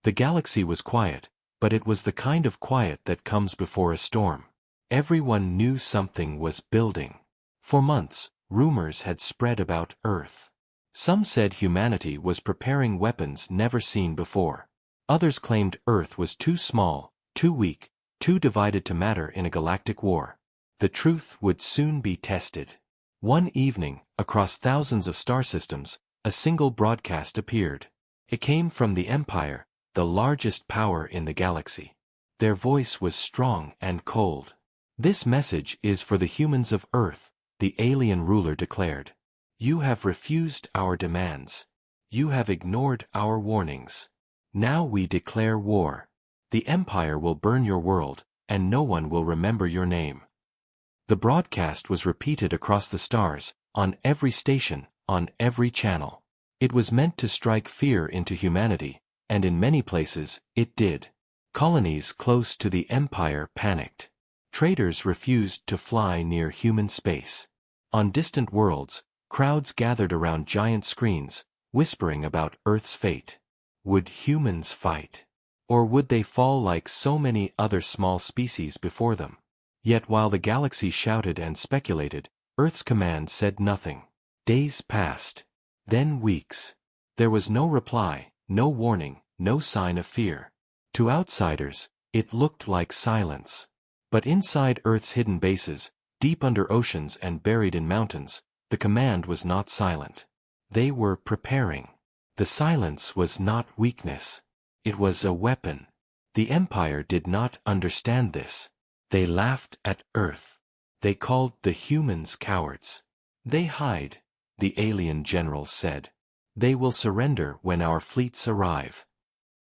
The galaxy was quiet, but it was the kind of quiet that comes before a storm. Everyone knew something was building. For months, rumors had spread about Earth. Some said humanity was preparing weapons never seen before. Others claimed Earth was too small, too weak, too divided to matter in a galactic war. The truth would soon be tested. One evening, across thousands of star systems, a single broadcast appeared. It came from the Empire, the largest power in the galaxy. Their voice was strong and cold. "This message is for the humans of Earth," the alien ruler declared. "You have refused our demands. You have ignored our warnings. Now we declare war. The Empire will burn your world, and no one will remember your name." The broadcast was repeated across the stars, on every station, on every channel. It was meant to strike fear into humanity, and in many places, it did. Colonies close to the Empire panicked. Traders refused to fly near human space. On distant worlds, crowds gathered around giant screens, whispering about Earth's fate. Would humans fight? Or would they fall like so many other small species before them? Yet while the galaxy shouted and speculated, Earth's command said nothing. Days passed. Then weeks. There was no reply, no warning, no sign of fear. To outsiders, it looked like silence. But inside Earth's hidden bases, deep under oceans and buried in mountains, the command was not silent. They were preparing. The silence was not weakness. It was a weapon. The Empire did not understand this. They laughed at Earth. They called the humans cowards. "They hide," the alien generals said. "They will surrender when our fleets arrive."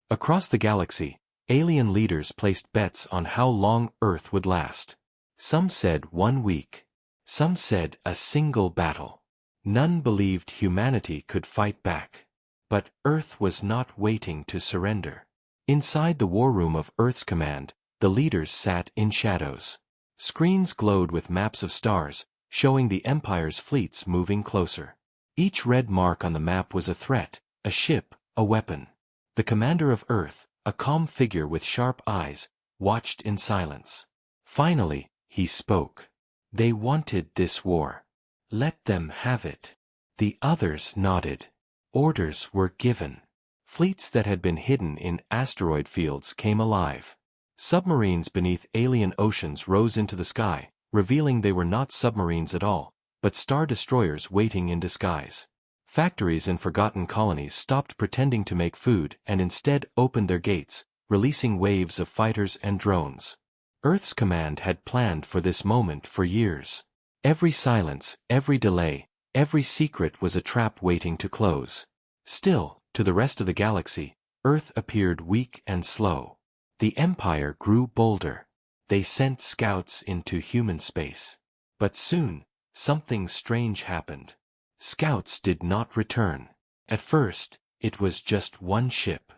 Across the galaxy, alien leaders placed bets on how long Earth would last. Some said 1 week. Some said a single battle. None believed humanity could fight back. But Earth was not waiting to surrender. Inside the war room of Earth's command, the leaders sat in shadows. Screens glowed with maps of stars, showing the Empire's fleets moving closer. Each red mark on the map was a threat, a ship, a weapon. The commander of Earth, a calm figure with sharp eyes, watched in silence. Finally, he spoke. "They wanted this war. Let them have it." The others nodded. Orders were given. Fleets that had been hidden in asteroid fields came alive. Submarines beneath alien oceans rose into the sky, revealing they were not submarines at all, but star destroyers waiting in disguise. Factories in forgotten colonies stopped pretending to make food and instead opened their gates, releasing waves of fighters and drones. Earth's command had planned for this moment for years. Every silence, every delay, every secret was a trap waiting to close. Still, to the rest of the galaxy, Earth appeared weak and slow. The Empire grew bolder. They sent scouts into human space. But soon, something strange happened. Scouts did not return. At first, it was just 1 ship.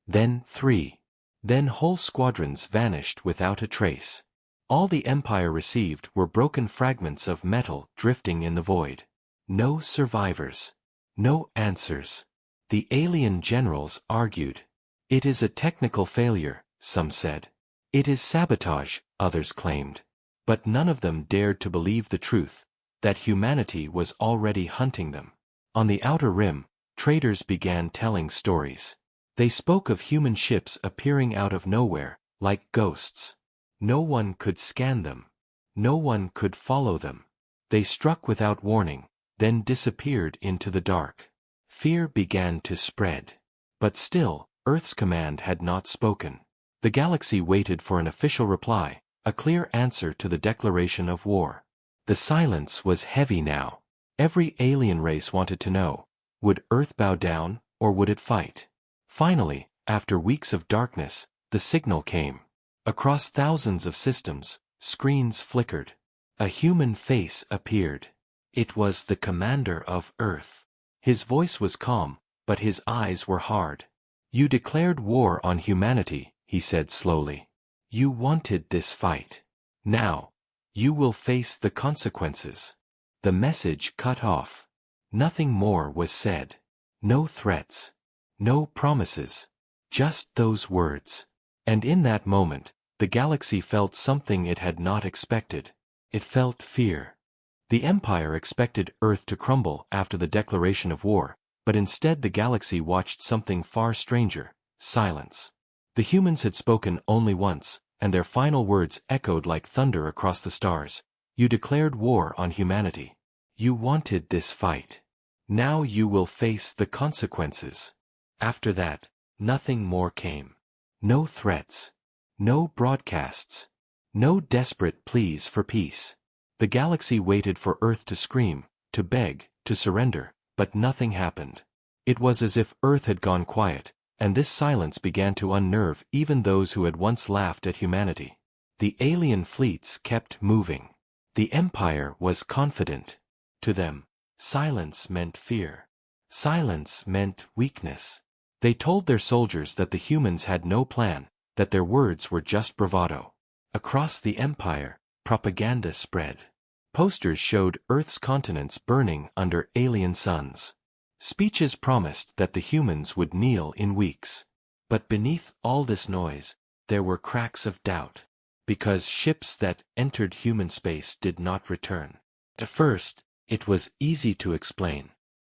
Then 3. Then whole squadrons vanished without a trace. All the Empire received were broken fragments of metal drifting in the void. No survivors. No answers. The alien generals argued. "It is a technical failure," some said. "It is sabotage," others claimed. But none of them dared to believe the truth, that humanity was already hunting them. On the outer rim, traders began telling stories. They spoke of human ships appearing out of nowhere, like ghosts. No one could scan them. No one could follow them. They struck without warning, then disappeared into the dark. Fear began to spread. But still, Earth's command had not spoken. The galaxy waited for an official reply, a clear answer to the declaration of war. The silence was heavy now. Every alien race wanted to know, would Earth bow down, or would it fight? Finally, after weeks of darkness, the signal came. Across thousands of systems, screens flickered. A human face appeared. It was the commander of Earth. His voice was calm, but his eyes were hard. "You declared war on humanity," he said slowly. "You wanted this fight. Now, you will face the consequences." The message cut off. Nothing more was said. No threats. No promises. Just those words. And in that moment, the galaxy felt something it had not expected. It felt fear. The Empire expected Earth to crumble after the declaration of war, but instead the galaxy watched something far stranger: silence. The humans had spoken only once, and their final words echoed like thunder across the stars. You declared war on humanity. You wanted this fight. Now you will face the consequences. After that, nothing more came. No threats. No broadcasts. No desperate pleas for peace. The galaxy waited for Earth to scream, to beg, to surrender, but nothing happened. It was as if Earth had gone quiet, and this silence began to unnerve even those who had once laughed at humanity. The alien fleets kept moving. The Empire was confident. To them, silence meant fear. Silence meant weakness. They told their soldiers that the humans had no plan, that their words were just bravado. Across the Empire, propaganda spread. Posters showed Earth's continents burning under alien suns. Speeches promised that the humans would kneel in weeks. But beneath all this noise, there were cracks of doubt. Because ships that entered human space did not return. At first, it was easy to explain.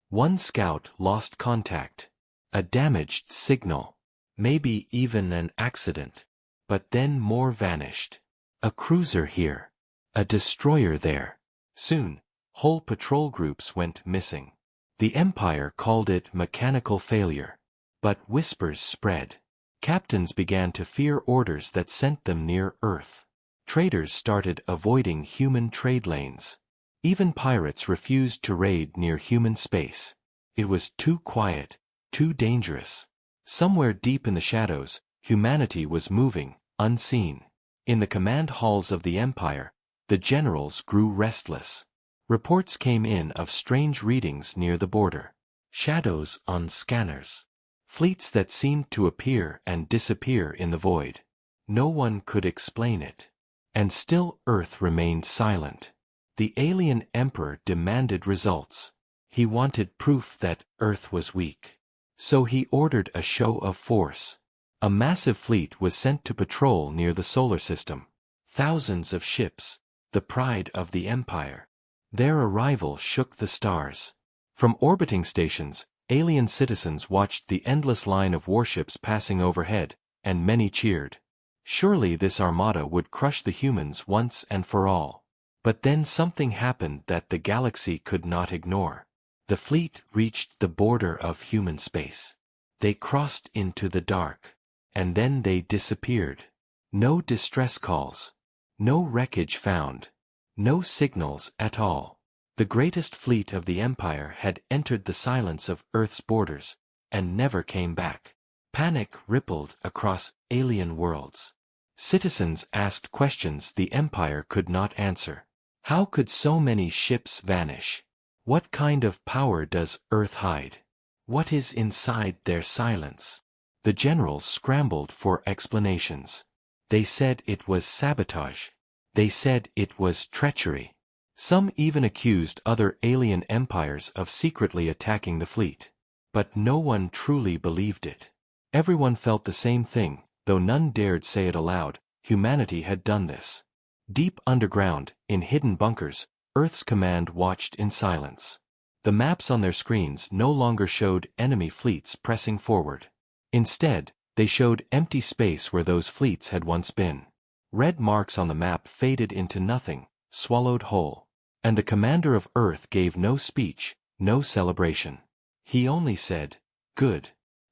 One scout lost contact. A damaged signal. Maybe even an accident. But then more vanished. A cruiser here. A destroyer there. Soon, whole patrol groups went missing. The Empire called it mechanical failure. But whispers spread. Captains began to fear orders that sent them near Earth. Traders started avoiding human trade lanes. Even pirates refused to raid near human space. It was too quiet, too dangerous. Somewhere deep in the shadows, humanity was moving, unseen. In the command halls of the Empire, the generals grew restless. Reports came in of strange readings near the border. Shadows on scanners. Fleets that seemed to appear and disappear in the void. No one could explain it. And still Earth remained silent. The alien emperor demanded results. He wanted proof that Earth was weak. So he ordered a show of force. A massive fleet was sent to patrol near the solar system. Thousands of ships, the pride of the Empire. Their arrival shook the stars. From orbiting stations, alien citizens watched the endless line of warships passing overhead, and many cheered. Surely this armada would crush the humans once and for all. But then something happened that the galaxy could not ignore. The fleet reached the border of human space. They crossed into the dark. And then they disappeared. No distress calls. No wreckage found. No signals at all. The greatest fleet of the Empire had entered the silence of Earth's borders, and never came back. Panic rippled across alien worlds. Citizens asked questions the Empire could not answer. How could so many ships vanish? What kind of power does Earth hide? What is inside their silence? The generals scrambled for explanations. They said it was sabotage. They said it was treachery. Some even accused other alien empires of secretly attacking the fleet. But no one truly believed it. Everyone felt the same thing, though none dared say it aloud: humanity had done this. Deep underground, in hidden bunkers, Earth's command watched in silence. The maps on their screens no longer showed enemy fleets pressing forward. Instead, they showed empty space where those fleets had once been. Red marks on the map faded into nothing, swallowed whole. And the commander of Earth gave no speech, no celebration. He only said, "Good.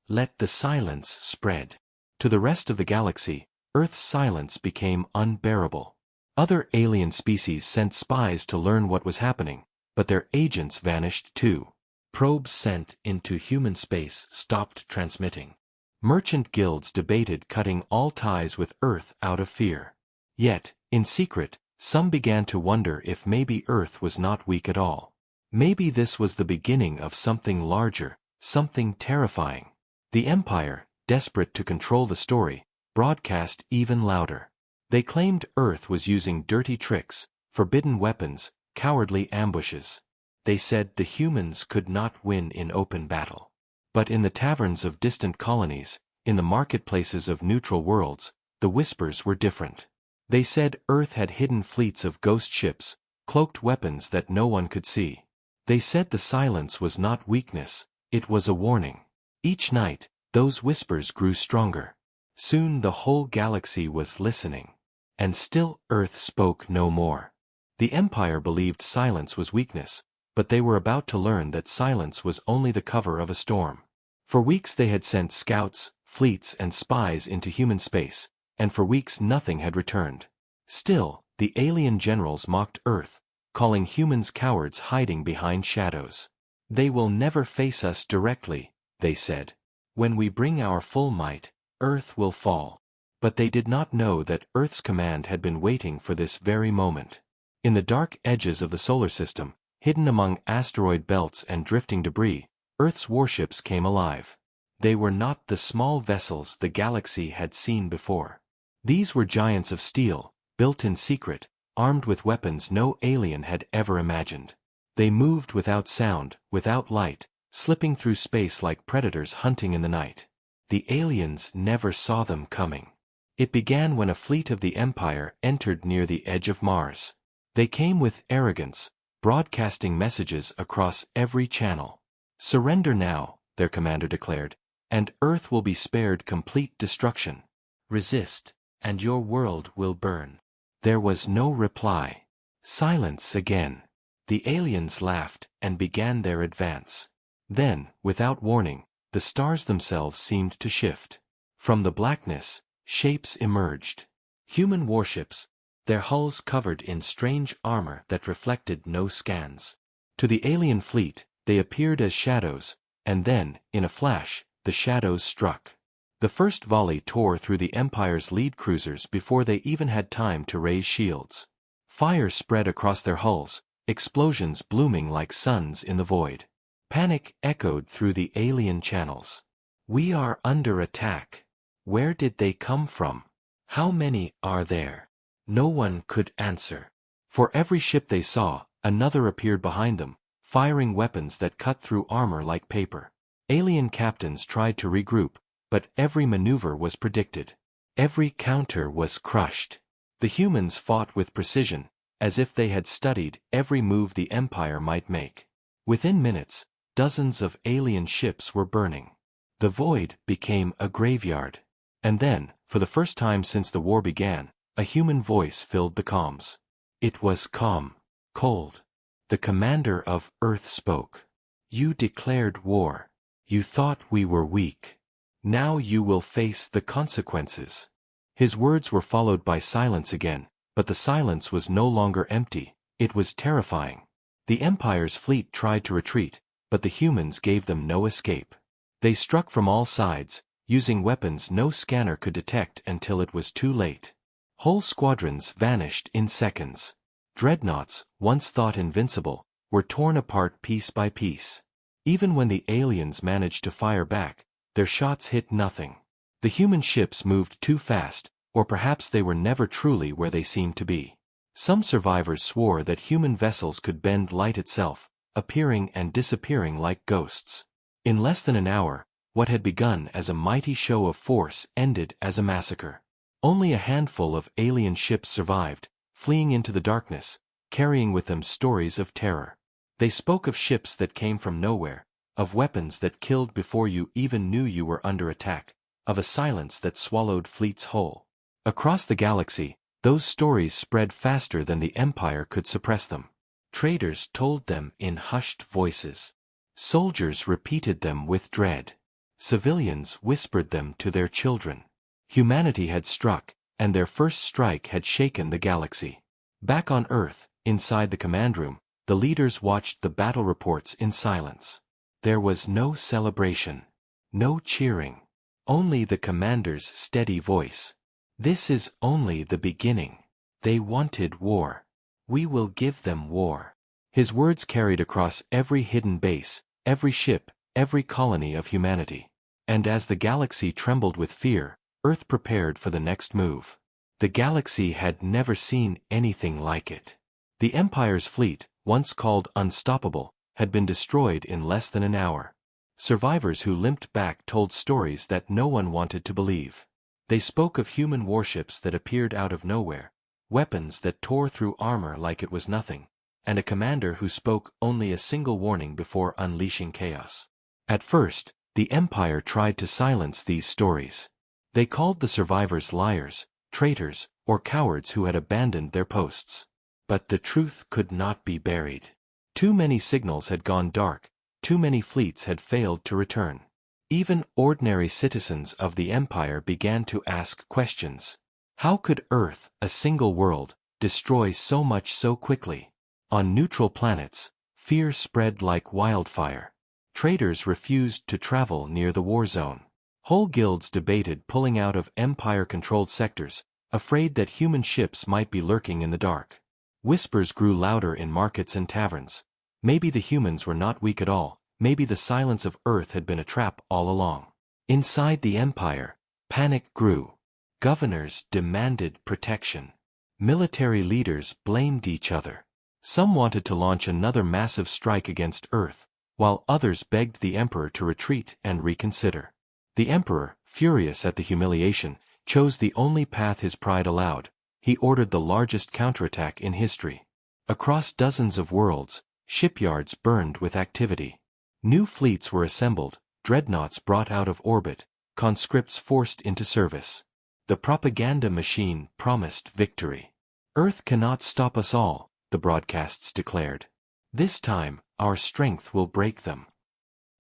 Let the silence spread." To the rest of the galaxy, Earth's silence became unbearable. Other alien species sent spies to learn what was happening, but their agents vanished too. Probes sent into human space stopped transmitting. Merchant guilds debated cutting all ties with Earth out of fear. Yet, in secret, some began to wonder if maybe Earth was not weak at all. Maybe this was the beginning of something larger, something terrifying. The Empire, desperate to control the story, broadcast even louder. They claimed Earth was using dirty tricks, forbidden weapons, cowardly ambushes. They said the humans could not win in open battle. But in the taverns of distant colonies, in the marketplaces of neutral worlds, the whispers were different. They said Earth had hidden fleets of ghost ships, cloaked weapons that no one could see. They said the silence was not weakness, it was a warning. Each night, those whispers grew stronger. Soon the whole galaxy was listening. And still Earth spoke no more. The Empire believed silence was weakness, but they were about to learn that silence was only the cover of a storm. For weeks they had sent scouts, fleets and spies into human space, and for weeks nothing had returned. Still, the alien generals mocked Earth, calling humans cowards hiding behind shadows. They will never face us directly, they said. When we bring our full might, Earth will fall. But they did not know that Earth's command had been waiting for this very moment. In the dark edges of the solar system, hidden among asteroid belts and drifting debris, Earth's warships came alive. They were not the small vessels the galaxy had seen before. These were giants of steel, built in secret, armed with weapons no alien had ever imagined. They moved without sound, without light, slipping through space like predators hunting in the night. The aliens never saw them coming. It began when a fleet of the Empire entered near the edge of Mars. They came with arrogance, broadcasting messages across every channel. "Surrender now," their commander declared, "and Earth will be spared complete destruction. Resist, and your world will burn." There was no reply. Silence again. The aliens laughed and began their advance. Then, without warning, the stars themselves seemed to shift. From the blackness, shapes emerged. Human warships, their hulls covered in strange armor that reflected no scans. To the alien fleet, they appeared as shadows, and then, in a flash, the shadows struck. The first volley tore through the Empire's lead cruisers before they even had time to raise shields. Fire spread across their hulls, explosions blooming like suns in the void. Panic echoed through the alien channels. "We are under attack. Where did they come from? How many are there?" No one could answer. For every ship they saw, another appeared behind them, firing weapons that cut through armor like paper. Alien captains tried to regroup, but every maneuver was predicted. Every counter was crushed. The humans fought with precision, as if they had studied every move the Empire might make. Within minutes, dozens of alien ships were burning. The void became a graveyard. And then, for the first time since the war began, a human voice filled the comms. It was calm, cold. The commander of Earth spoke. "You declared war. You thought we were weak. Now you will face the consequences." His words were followed by silence again, but the silence was no longer empty, it was terrifying. The Empire's fleet tried to retreat, but the humans gave them no escape. They struck from all sides, using weapons no scanner could detect until it was too late. Whole squadrons vanished in seconds. Dreadnoughts, once thought invincible, were torn apart piece by piece. Even when the aliens managed to fire back, their shots hit nothing. The human ships moved too fast, or perhaps they were never truly where they seemed to be. Some survivors swore that human vessels could bend light itself, appearing and disappearing like ghosts. In less than an hour, what had begun as a mighty show of force ended as a massacre. Only a handful of alien ships survived, fleeing into the darkness, carrying with them stories of terror. They spoke of ships that came from nowhere, of weapons that killed before you even knew you were under attack, of a silence that swallowed fleets whole. Across the galaxy, those stories spread faster than the Empire could suppress them. Traders told them in hushed voices. Soldiers repeated them with dread. Civilians whispered them to their children. Humanity had struck, and their first strike had shaken the galaxy. Back on Earth, inside the command room, the leaders watched the battle reports in silence. There was no celebration, no cheering, only the commander's steady voice. "This is only the beginning. They wanted war. We will give them war." His words carried across every hidden base, every ship, every colony of humanity. And as the galaxy trembled with fear, Earth prepared for the next move. The galaxy had never seen anything like it. The Empire's fleet, once called unstoppable, had been destroyed in less than an hour. Survivors who limped back told stories that no one wanted to believe. They spoke of human warships that appeared out of nowhere, weapons that tore through armor like it was nothing, and a commander who spoke only a single warning before unleashing chaos. At first, the Empire tried to silence these stories. They called the survivors liars, traitors, or cowards who had abandoned their posts. But the truth could not be buried. Too many signals had gone dark, too many fleets had failed to return. Even ordinary citizens of the Empire began to ask questions. How could Earth, a single world, destroy so much so quickly? On neutral planets, fear spread like wildfire. Traders refused to travel near the war zone. Whole guilds debated pulling out of Empire-controlled sectors, afraid that human ships might be lurking in the dark. Whispers grew louder in markets and taverns. Maybe the humans were not weak at all, maybe the silence of Earth had been a trap all along. Inside the Empire, panic grew. Governors demanded protection. Military leaders blamed each other. Some wanted to launch another massive strike against Earth, while others begged the Emperor to retreat and reconsider. The Emperor, furious at the humiliation, chose the only path his pride allowed. He ordered the largest counterattack in history. Across dozens of worlds, shipyards burned with activity. New fleets were assembled, dreadnoughts brought out of orbit, conscripts forced into service. The propaganda machine promised victory. Earth cannot stop us all, the broadcasts declared. This time, our strength will break them.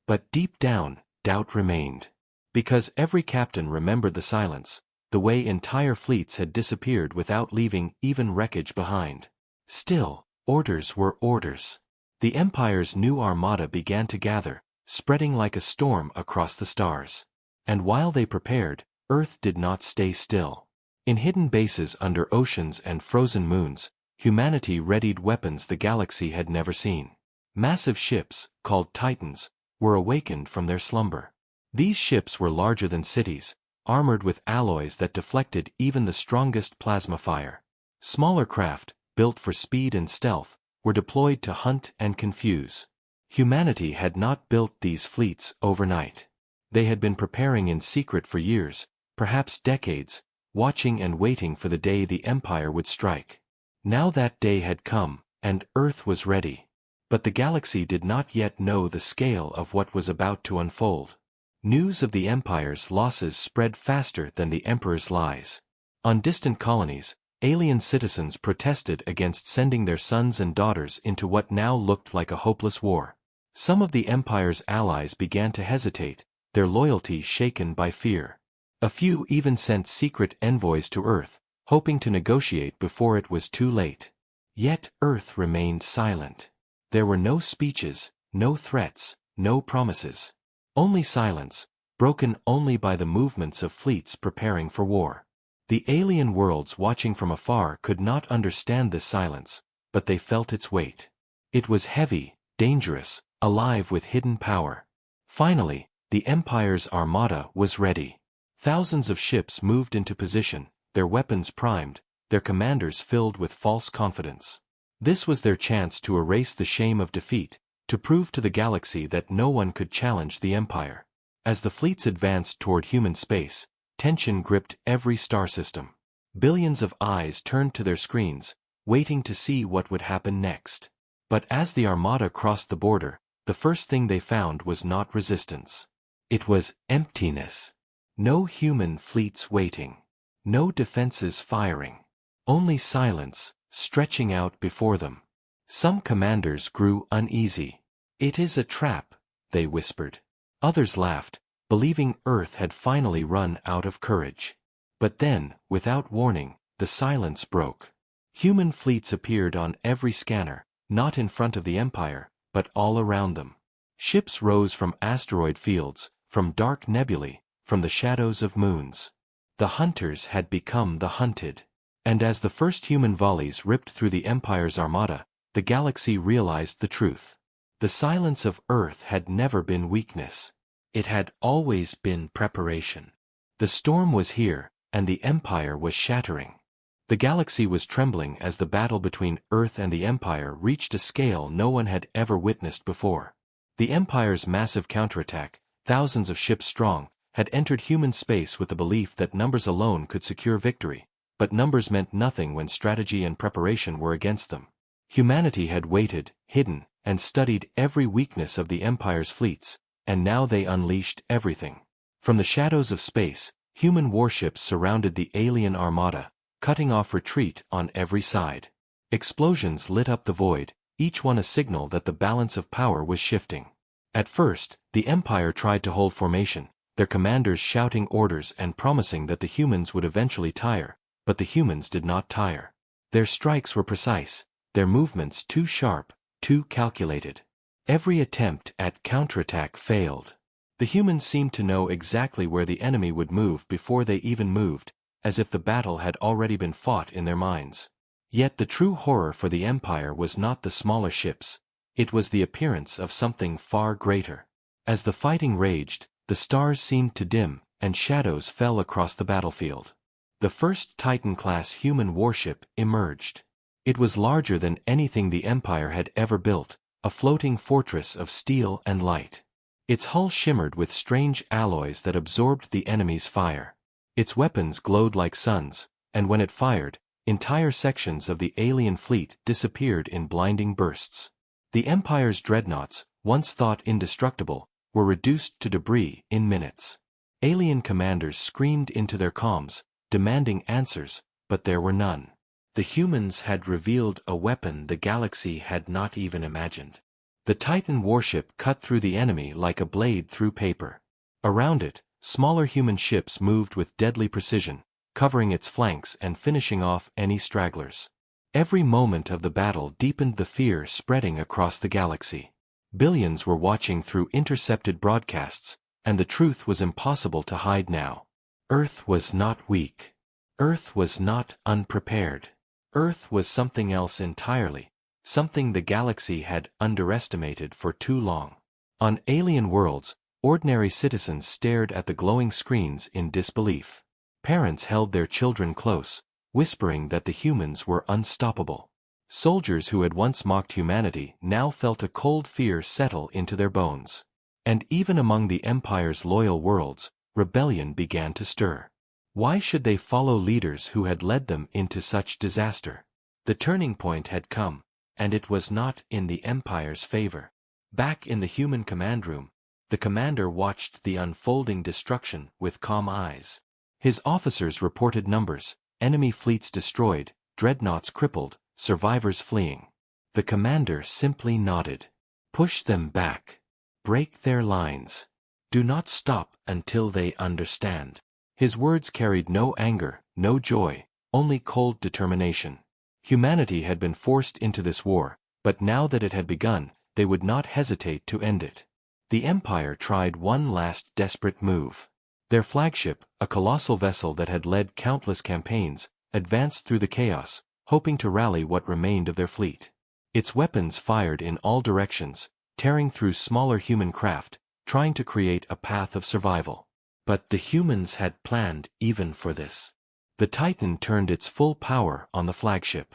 But deep down, doubt remained. Because every captain remembered the silence, the way entire fleets had disappeared without leaving even wreckage behind. Still, orders were orders. The Empire's new armada began to gather, spreading like a storm across the stars. And while they prepared, Earth did not stay still. In hidden bases under oceans and frozen moons, humanity readied weapons the galaxy had never seen. Massive ships, called Titans, were awakened from their slumber. These ships were larger than cities, armored with alloys that deflected even the strongest plasma fire. Smaller craft, built for speed and stealth, were deployed to hunt and confuse. Humanity had not built these fleets overnight. They had been preparing in secret for years, perhaps decades, watching and waiting for the day the Empire would strike. Now that day had come, and Earth was ready. But the galaxy did not yet know the scale of what was about to unfold. News of the Empire's losses spread faster than the Emperor's lies. On distant colonies, alien citizens protested against sending their sons and daughters into what now looked like a hopeless war. Some of the Empire's allies began to hesitate, their loyalty shaken by fear. A few even sent secret envoys to Earth, hoping to negotiate before it was too late. Yet Earth remained silent. There were no speeches, no threats, no promises. Only silence, broken only by the movements of fleets preparing for war. The alien worlds watching from afar could not understand this silence, but they felt its weight. It was heavy, dangerous, alive with hidden power. Finally, the Empire's armada was ready. Thousands of ships moved into position, their weapons primed, their commanders filled with false confidence. This was their chance to erase the shame of defeat, to prove to the galaxy that no one could challenge the Empire. As the fleets advanced toward human space, tension gripped every star system. Billions of eyes turned to their screens, waiting to see what would happen next. But as the armada crossed the border, the first thing they found was not resistance. It was emptiness. No human fleets waiting. No defenses firing. Only silence, stretching out before them. Some commanders grew uneasy. "It is a trap," they whispered. Others laughed, believing Earth had finally run out of courage. But then, without warning, the silence broke. Human fleets appeared on every scanner, not in front of the Empire, but all around them. Ships rose from asteroid fields, from dark nebulae, from the shadows of moons. The hunters had become the hunted. And as the first human volleys ripped through the Empire's armada, the galaxy realized the truth. The silence of Earth had never been weakness. It had always been preparation. The storm was here, and the Empire was shattering. The galaxy was trembling as the battle between Earth and the Empire reached a scale no one had ever witnessed before. The Empire's massive counterattack, thousands of ships strong, had entered human space with the belief that numbers alone could secure victory, but numbers meant nothing when strategy and preparation were against them. Humanity had waited, hidden, and studied every weakness of the Empire's fleets, and now they unleashed everything. From the shadows of space, human warships surrounded the alien armada, cutting off retreat on every side. Explosions lit up the void, each one a signal that the balance of power was shifting. At first, the Empire tried to hold formation, their commanders shouting orders and promising that the humans would eventually tire, but the humans did not tire. Their strikes were precise, their movements too sharp, too calculated. Every attempt at counterattack failed. The humans seemed to know exactly where the enemy would move before they even moved, as if the battle had already been fought in their minds. Yet the true horror for the Empire was not the smaller ships, it was the appearance of something far greater. As the fighting raged, the stars seemed to dim, and shadows fell across the battlefield. The first Titan-class human warship emerged. It was larger than anything the Empire had ever built, a floating fortress of steel and light. Its hull shimmered with strange alloys that absorbed the enemy's fire. Its weapons glowed like suns, and when it fired, entire sections of the alien fleet disappeared in blinding bursts. The Empire's dreadnoughts, once thought indestructible, were reduced to debris in minutes. Alien commanders screamed into their comms, demanding answers, but there were none. The humans had revealed a weapon the galaxy had not even imagined. The Titan warship cut through the enemy like a blade through paper. Around it, smaller human ships moved with deadly precision, covering its flanks and finishing off any stragglers. Every moment of the battle deepened the fear spreading across the galaxy. Billions were watching through intercepted broadcasts, and the truth was impossible to hide now. Earth was not weak. Earth was not unprepared. Earth was something else entirely, something the galaxy had underestimated for too long. On alien worlds, ordinary citizens stared at the glowing screens in disbelief. Parents held their children close, whispering that the humans were unstoppable. Soldiers who had once mocked humanity now felt a cold fear settle into their bones. And even among the Empire's loyal worlds, rebellion began to stir. Why should they follow leaders who had led them into such disaster? The turning point had come, and it was not in the Empire's favor. Back in the human command room, the commander watched the unfolding destruction with calm eyes. His officers reported numbers, enemy fleets destroyed, dreadnoughts crippled, survivors fleeing. The commander simply nodded. Push them back. Break their lines. Do not stop until they understand. His words carried no anger, no joy, only cold determination. Humanity had been forced into this war, but now that it had begun, they would not hesitate to end it. The Empire tried one last desperate move. Their flagship, a colossal vessel that had led countless campaigns, advanced through the chaos, hoping to rally what remained of their fleet. Its weapons fired in all directions, tearing through smaller human craft, trying to create a path of survival. But the humans had planned even for this. The Titan turned its full power on the flagship.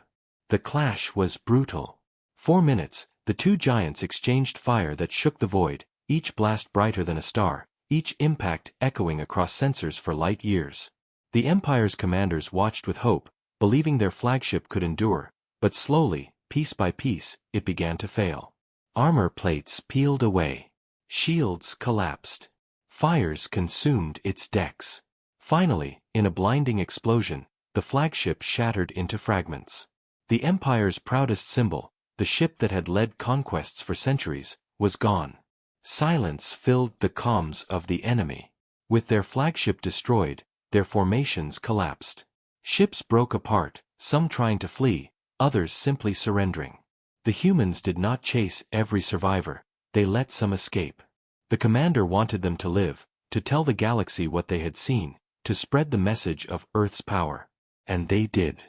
The clash was brutal. 4 minutes, the two giants exchanged fire that shook the void, each blast brighter than a star, each impact echoing across sensors for light years. The Empire's commanders watched with hope, believing their flagship could endure, but slowly, piece by piece, it began to fail. Armor plates peeled away. Shields collapsed. Fires consumed its decks. Finally, in a blinding explosion, the flagship shattered into fragments. The Empire's proudest symbol, the ship that had led conquests for centuries, was gone. Silence filled the comms of the enemy. With their flagship destroyed, their formations collapsed. Ships broke apart, some trying to flee, others simply surrendering. The humans did not chase every survivor, they let some escape. The commander wanted them to live, to tell the galaxy what they had seen, to spread the message of Earth's power. And they did.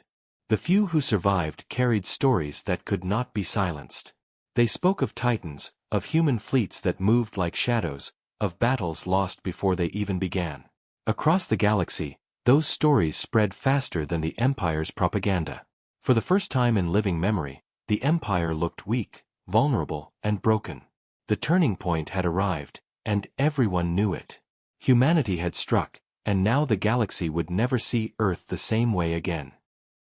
The few who survived carried stories that could not be silenced. They spoke of titans, of human fleets that moved like shadows, of battles lost before they even began. Across the galaxy, those stories spread faster than the Empire's propaganda. For the first time in living memory, the Empire looked weak, vulnerable, and broken. The turning point had arrived, and everyone knew it. Humanity had struck, and now the galaxy would never see Earth the same way again.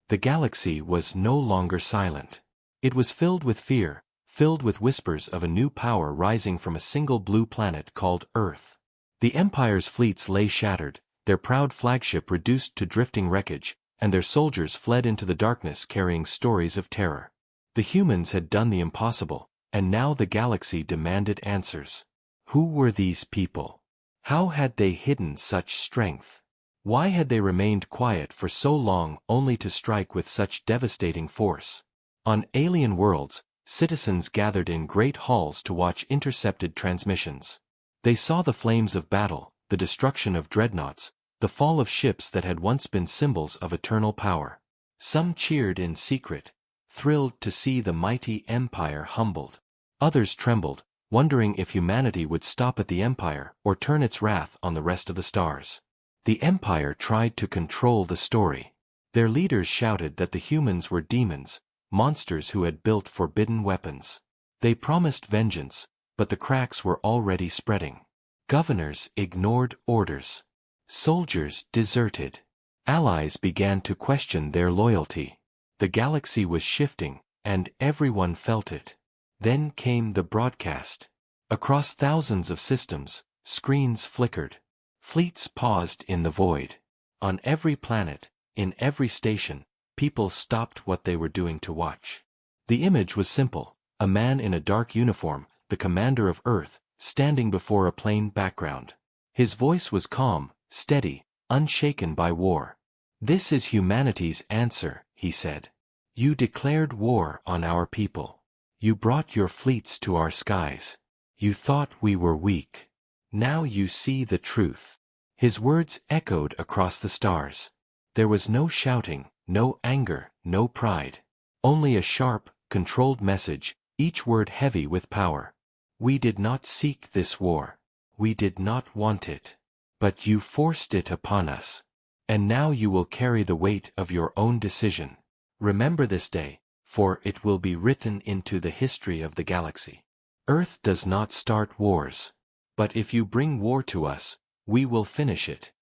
The galaxy was no longer silent. It was filled with fear, filled with whispers of a new power rising from a single blue planet called Earth. The Empire's fleets lay shattered, their proud flagship reduced to drifting wreckage, and their soldiers fled into the darkness carrying stories of terror. The humans had done the impossible, and now the galaxy demanded answers. Who were these people? How had they hidden such strength? Why had they remained quiet for so long only to strike with such devastating force? On alien worlds, citizens gathered in great halls to watch intercepted transmissions. They saw the flames of battle, the destruction of dreadnoughts, the fall of ships that had once been symbols of eternal power. Some cheered in secret, thrilled to see the mighty Empire humbled. Others trembled, wondering if humanity would stop at the Empire or turn its wrath on the rest of the stars. The Empire tried to control the story. Their leaders shouted that the humans were demons, monsters who had built forbidden weapons. They promised vengeance, but the cracks were already spreading. Governors ignored orders. Soldiers deserted. Allies began to question their loyalty. The galaxy was shifting, and everyone felt it. Then came the broadcast. Across thousands of systems, screens flickered. Fleets paused in the void. On every planet, in every station, people stopped what they were doing to watch. The image was simple: a man in a dark uniform, the commander of Earth, standing before a plain background. His voice was calm, steady, unshaken by war. "This is humanity's answer," he said. "You declared war on our people. You brought your fleets to our skies. You thought we were weak. Now you see the truth." His words echoed across the stars. There was no shouting, no anger, no pride. Only a sharp, controlled message, each word heavy with power. "We did not seek this war. We did not want it. But you forced it upon us. And now you will carry the weight of your own decision. Remember this day, for it will be written into the history of the galaxy. Earth does not start wars. But if you bring war to us, we will finish it."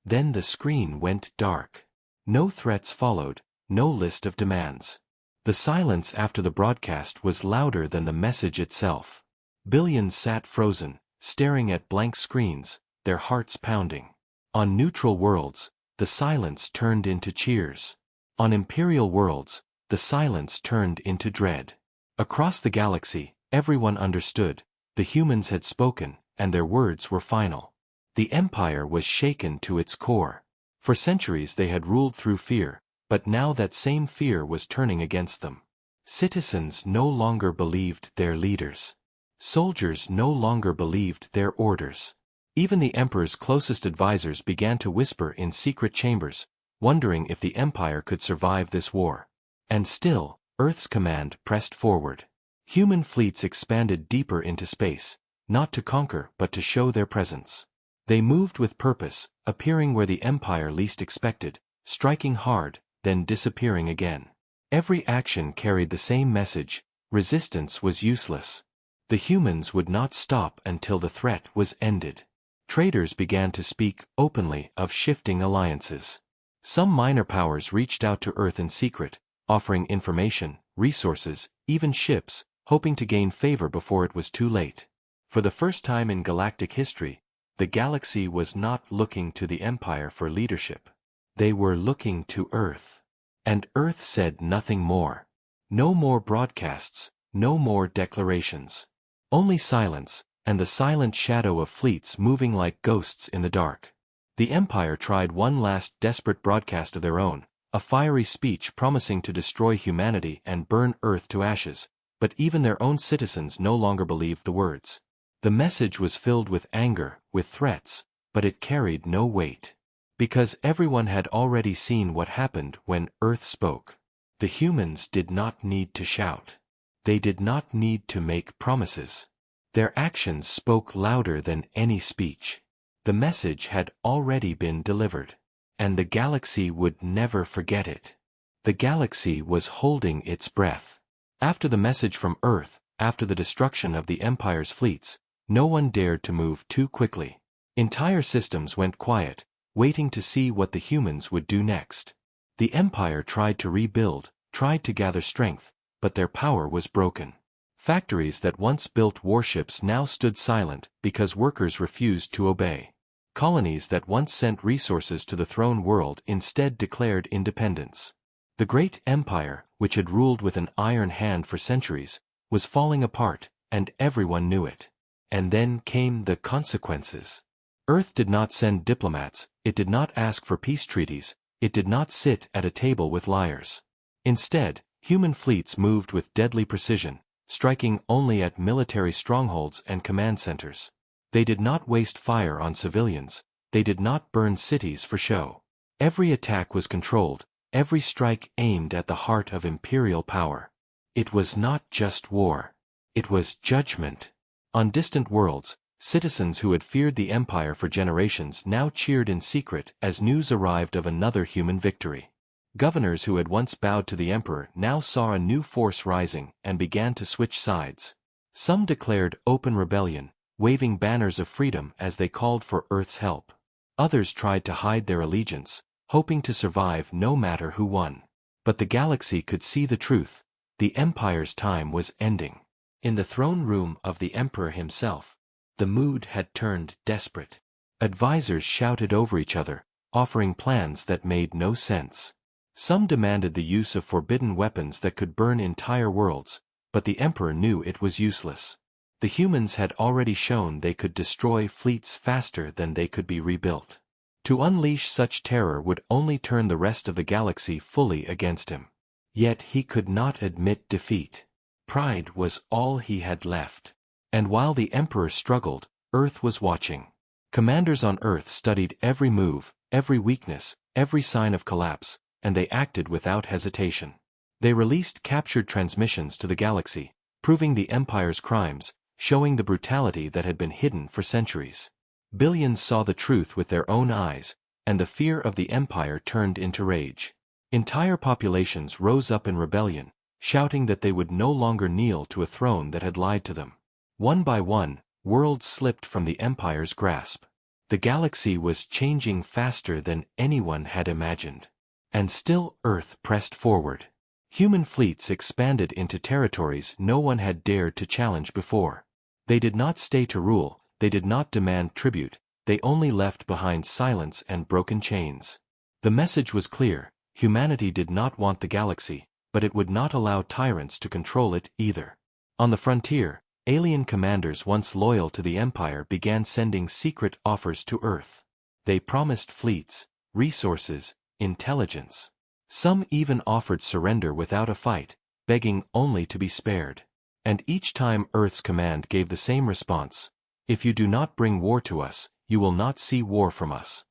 Then the screen went dark. No threats followed, no list of demands. The silence after the broadcast was louder than the message itself. Billions sat frozen, staring at blank screens, their hearts pounding. On neutral worlds, the silence turned into cheers. On imperial worlds, the silence turned into dread. Across the galaxy, everyone understood. The humans had spoken, and their words were final. The Empire was shaken to its core. For centuries they had ruled through fear, but now that same fear was turning against them. Citizens no longer believed their leaders. Soldiers no longer believed their orders. Even the Emperor's closest advisors began to whisper in secret chambers, wondering if the Empire could survive this war. And still, Earth's command pressed forward. Human fleets expanded deeper into space, not to conquer but to show their presence. They moved with purpose, appearing where the Empire least expected, striking hard, then disappearing again. Every action carried the same message: resistance was useless. The humans would not stop until the threat was ended. Traders began to speak openly of shifting alliances. Some minor powers reached out to Earth in secret, offering information, resources, even ships, hoping to gain favor before it was too late. For the first time in galactic history, the galaxy was not looking to the Empire for leadership. They were looking to Earth. And Earth said nothing more. No more broadcasts, no more declarations. Only silence, and the silent shadow of fleets moving like ghosts in the dark. The Empire tried one last desperate broadcast of their own, a fiery speech promising to destroy humanity and burn Earth to ashes, but even their own citizens no longer believed the words. The message was filled with anger, with threats, but it carried no weight. Because everyone had already seen what happened when Earth spoke. The humans did not need to shout. They did not need to make promises. Their actions spoke louder than any speech. The message had already been delivered. And the galaxy would never forget it. The galaxy was holding its breath. After the message from Earth, After the destruction of the Empire's fleets, no one dared to move too quickly. Entire systems went quiet, waiting to see what the humans would do next. The Empire tried to rebuild, tried to gather strength, but their power was broken. Factories that once built warships now stood silent because workers refused to obey. Colonies that once sent resources to the throne world instead declared independence. The great empire, which had ruled with an iron hand for centuries, was falling apart, and everyone knew it. And then came the consequences. Earth did not send diplomats, it did not ask for peace treaties, it did not sit at a table with liars. Instead, human fleets moved with deadly precision, striking only at military strongholds and command centers. They did not waste fire on civilians, they did not burn cities for show. Every attack was controlled, every strike aimed at the heart of imperial power. It was not just war. It was judgment. On distant worlds, citizens who had feared the Empire for generations now cheered in secret as news arrived of another human victory. Governors who had once bowed to the Emperor now saw a new force rising and began to switch sides. Some declared open rebellion, waving banners of freedom as they called for Earth's help. Others tried to hide their allegiance, hoping to survive no matter who won. But the galaxy could see the truth. The Empire's time was ending. In the throne room of the Emperor himself, the mood had turned desperate. Advisors shouted over each other, offering plans that made no sense. Some demanded the use of forbidden weapons that could burn entire worlds, but the Emperor knew it was useless. The humans had already shown they could destroy fleets faster than they could be rebuilt. To unleash such terror would only turn the rest of the galaxy fully against him. Yet he could not admit defeat. Pride was all he had left. And while the Emperor struggled, Earth was watching. Commanders on Earth studied every move, every weakness, every sign of collapse, and they acted without hesitation. They released captured transmissions to the galaxy, proving the Empire's crimes, showing the brutality that had been hidden for centuries. Billions saw the truth with their own eyes, and the fear of the Empire turned into rage. Entire populations rose up in rebellion, shouting that they would no longer kneel to a throne that had lied to them. One by one, worlds slipped from the Empire's grasp. The galaxy was changing faster than anyone had imagined. And still Earth pressed forward. Human fleets expanded into territories no one had dared to challenge before. They did not stay to rule, they did not demand tribute, they only left behind silence and broken chains. The message was clear: humanity did not want the galaxy, but it would not allow tyrants to control it either. On the frontier, alien commanders once loyal to the Empire began sending secret offers to Earth. They promised fleets, resources, intelligence. Some even offered surrender without a fight, begging only to be spared. And each time Earth's command gave the same response: if you do not bring war to us, you will not see war from us.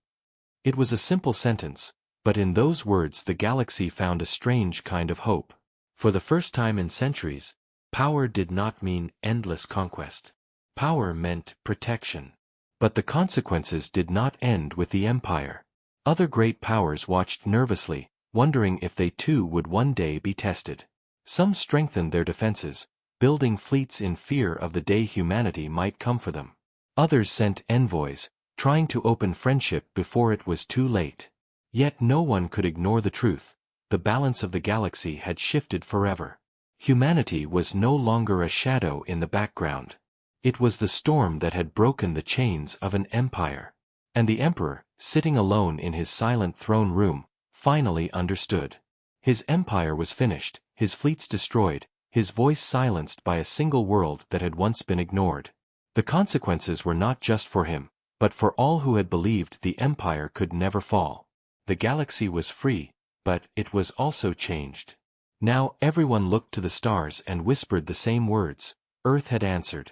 It was a simple sentence, but in those words the galaxy found a strange kind of hope. For the first time in centuries, power did not mean endless conquest. Power meant protection. But the consequences did not end with the Empire. Other great powers watched nervously, wondering if they too would one day be tested. Some strengthened their defenses, building fleets in fear of the day humanity might come for them. Others sent envoys, trying to open friendship before it was too late. Yet no one could ignore the truth: the balance of the galaxy had shifted forever. Humanity was no longer a shadow in the background. It was the storm that had broken the chains of an empire. And the Emperor, sitting alone in his silent throne room, finally understood. His empire was finished, his fleets destroyed, his voice silenced by a single world that had once been ignored. The consequences were not just for him, but for all who had believed the Empire could never fall. The galaxy was free, but it was also changed. Now everyone looked to the stars and whispered the same words: Earth had answered.